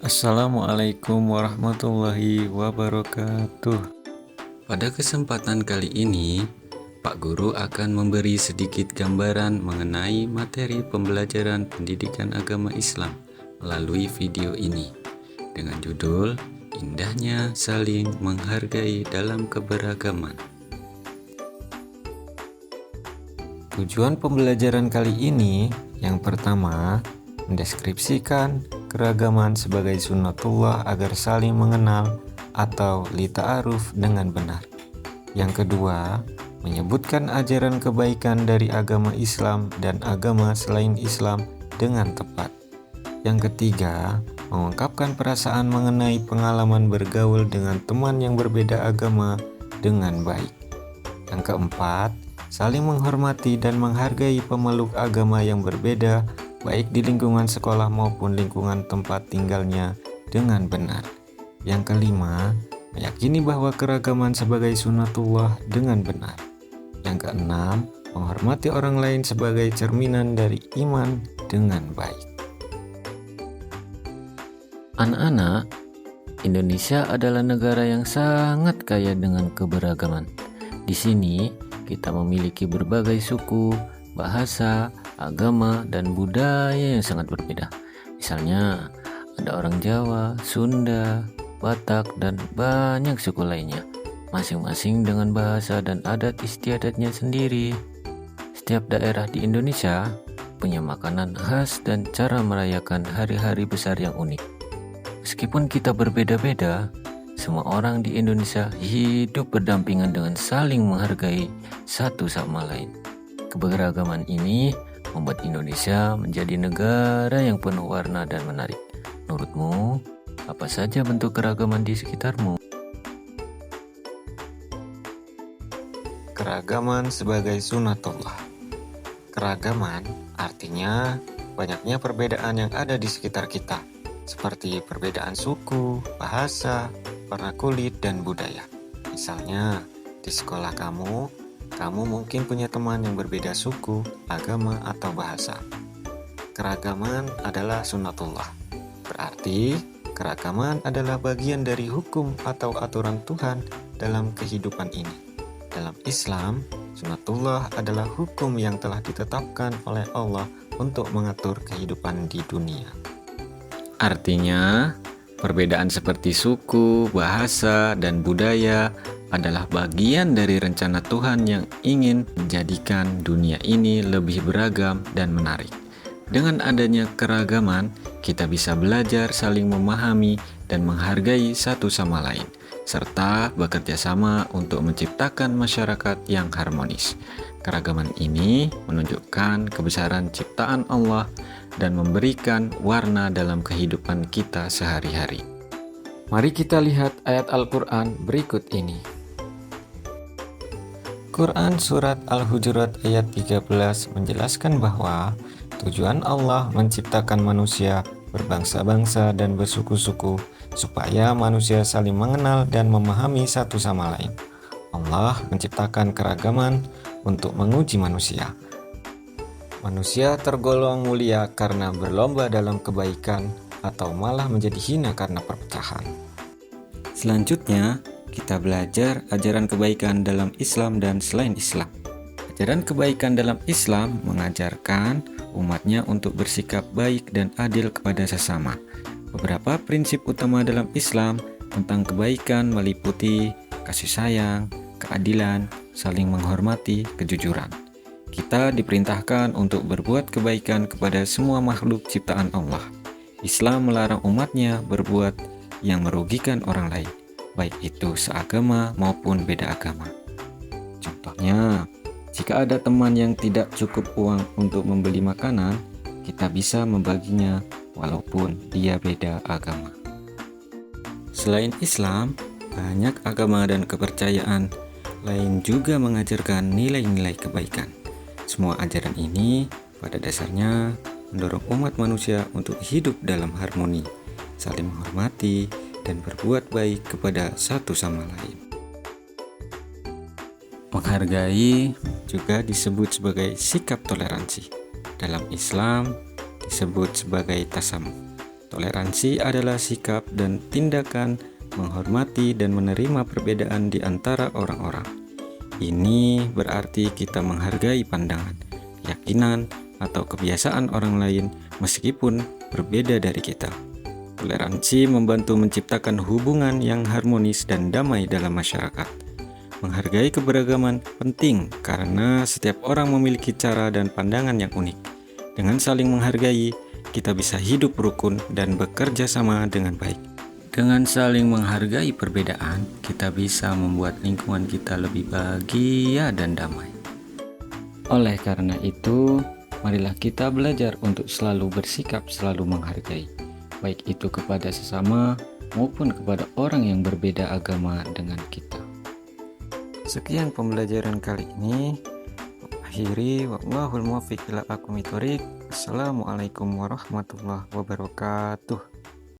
Assalamualaikum warahmatullahi wabarakatuh. Pada kesempatan kali ini, Pak Guru akan memberi sedikit gambaran mengenai materi pembelajaran pendidikan agama Islam melalui video ini dengan judul Indahnya Saling Menghargai dalam Keberagaman. Tujuan pembelajaran kali ini yang pertama, mendeskripsikan keragaman sebagai sunnatullah agar saling mengenal atau lita'aruf dengan benar. Yang kedua, menyebutkan ajaran kebaikan dari agama Islam dan agama selain Islam dengan tepat. Yang ketiga, mengungkapkan perasaan mengenai pengalaman bergaul dengan teman yang berbeda agama dengan baik. Yang keempat, saling menghormati dan menghargai pemeluk agama yang berbeda, baik di lingkungan sekolah maupun lingkungan tempat tinggalnya dengan benar. Yang kelima, meyakini bahwa keragaman sebagai sunnatullah dengan benar. Yang keenam, menghormati orang lain sebagai cerminan dari iman dengan baik. Anak-anak, Indonesia adalah negara yang sangat kaya dengan keberagaman. Di sini, kita memiliki berbagai suku, bahasa, agama, dan budaya yang sangat berbeda. Misalnya, ada orang Jawa, Sunda, Batak, dan banyak suku lainnya. Masing-masing dengan bahasa dan adat istiadatnya sendiri. Setiap daerah di Indonesia punya makanan khas dan cara merayakan hari-hari besar yang unik. Meskipun kita berbeda-beda, semua orang di Indonesia hidup berdampingan dengan saling menghargai satu sama lain. Keberagaman ini membuat Indonesia menjadi negara yang penuh warna dan menarik. Menurutmu, apa saja bentuk keragaman di sekitarmu? Keragaman sebagai sunnatullah. Keragaman artinya banyaknya perbedaan yang ada di sekitar kita, seperti perbedaan suku, bahasa, warna kulit, dan budaya. Misalnya, di sekolah kamu mungkin punya teman yang berbeda suku, agama, atau bahasa. Keragaman adalah sunnatullah. Berarti, keragaman adalah bagian dari hukum atau aturan Tuhan dalam kehidupan ini. Dalam Islam, sunnatullah adalah hukum yang telah ditetapkan oleh Allah untuk mengatur kehidupan di dunia. Artinya, perbedaan seperti suku, bahasa, dan budaya adalah bagian dari rencana Tuhan yang ingin menjadikan dunia ini lebih beragam dan menarik. Dengan adanya keragaman, kita bisa belajar saling memahami dan menghargai satu sama lain, serta bekerja sama untuk menciptakan masyarakat yang harmonis. Keragaman ini menunjukkan kebesaran ciptaan Allah dan memberikan warna dalam kehidupan kita sehari-hari. Mari kita lihat ayat Al-Quran berikut ini. Quran Surat Al-Hujurat ayat 13 menjelaskan bahwa tujuan Allah menciptakan manusia berbangsa-bangsa dan bersuku-suku supaya manusia saling mengenal dan memahami satu sama lain. Allah menciptakan keragaman untuk menguji manusia. Manusia tergolong mulia karena berlomba dalam kebaikan atau malah menjadi hina karena perpecahan. Selanjutnya, kita belajar ajaran kebaikan dalam Islam dan selain Islam. Ajaran kebaikan dalam Islam mengajarkan umatnya untuk bersikap baik dan adil kepada sesama. Beberapa prinsip utama dalam Islam tentang kebaikan meliputi kasih sayang, keadilan, saling menghormati, kejujuran. Kita diperintahkan untuk berbuat kebaikan kepada semua makhluk ciptaan Allah. Islam melarang umatnya berbuat yang merugikan orang lain, baik itu seagama maupun beda agama. Contohnya, jika ada teman yang tidak cukup uang untuk membeli makanan, kita bisa membaginya walaupun dia beda agama. Selain Islam, banyak agama dan kepercayaan lain juga mengajarkan nilai-nilai kebaikan. Semua ajaran ini pada dasarnya mendorong umat manusia untuk hidup dalam harmoni, saling menghormati, dan berbuat baik kepada satu sama lain. Menghargai juga disebut sebagai sikap toleransi. Dalam Islam disebut sebagai tasamuh. Toleransi adalah sikap dan tindakan menghormati dan menerima perbedaan di antara orang-orang. Ini berarti kita menghargai pandangan, keyakinan, atau kebiasaan orang lain meskipun berbeda dari kita. Toleransi membantu menciptakan hubungan yang harmonis dan damai dalam masyarakat. Menghargai keberagaman penting karena setiap orang memiliki cara dan pandangan yang unik. Dengan saling menghargai, kita bisa hidup rukun dan bekerja sama dengan baik. Dengan saling menghargai perbedaan, kita bisa membuat lingkungan kita lebih bahagia dan damai. Oleh karena itu, marilah kita belajar untuk selalu bersikap selalu menghargai, baik itu kepada sesama maupun kepada orang yang berbeda agama dengan kita. Sekian pembelajaran kali ini. Akhiri, wallahul muwaffiq ila aqwamit thoriq. Assalamualaikum warahmatullahi wabarakatuh.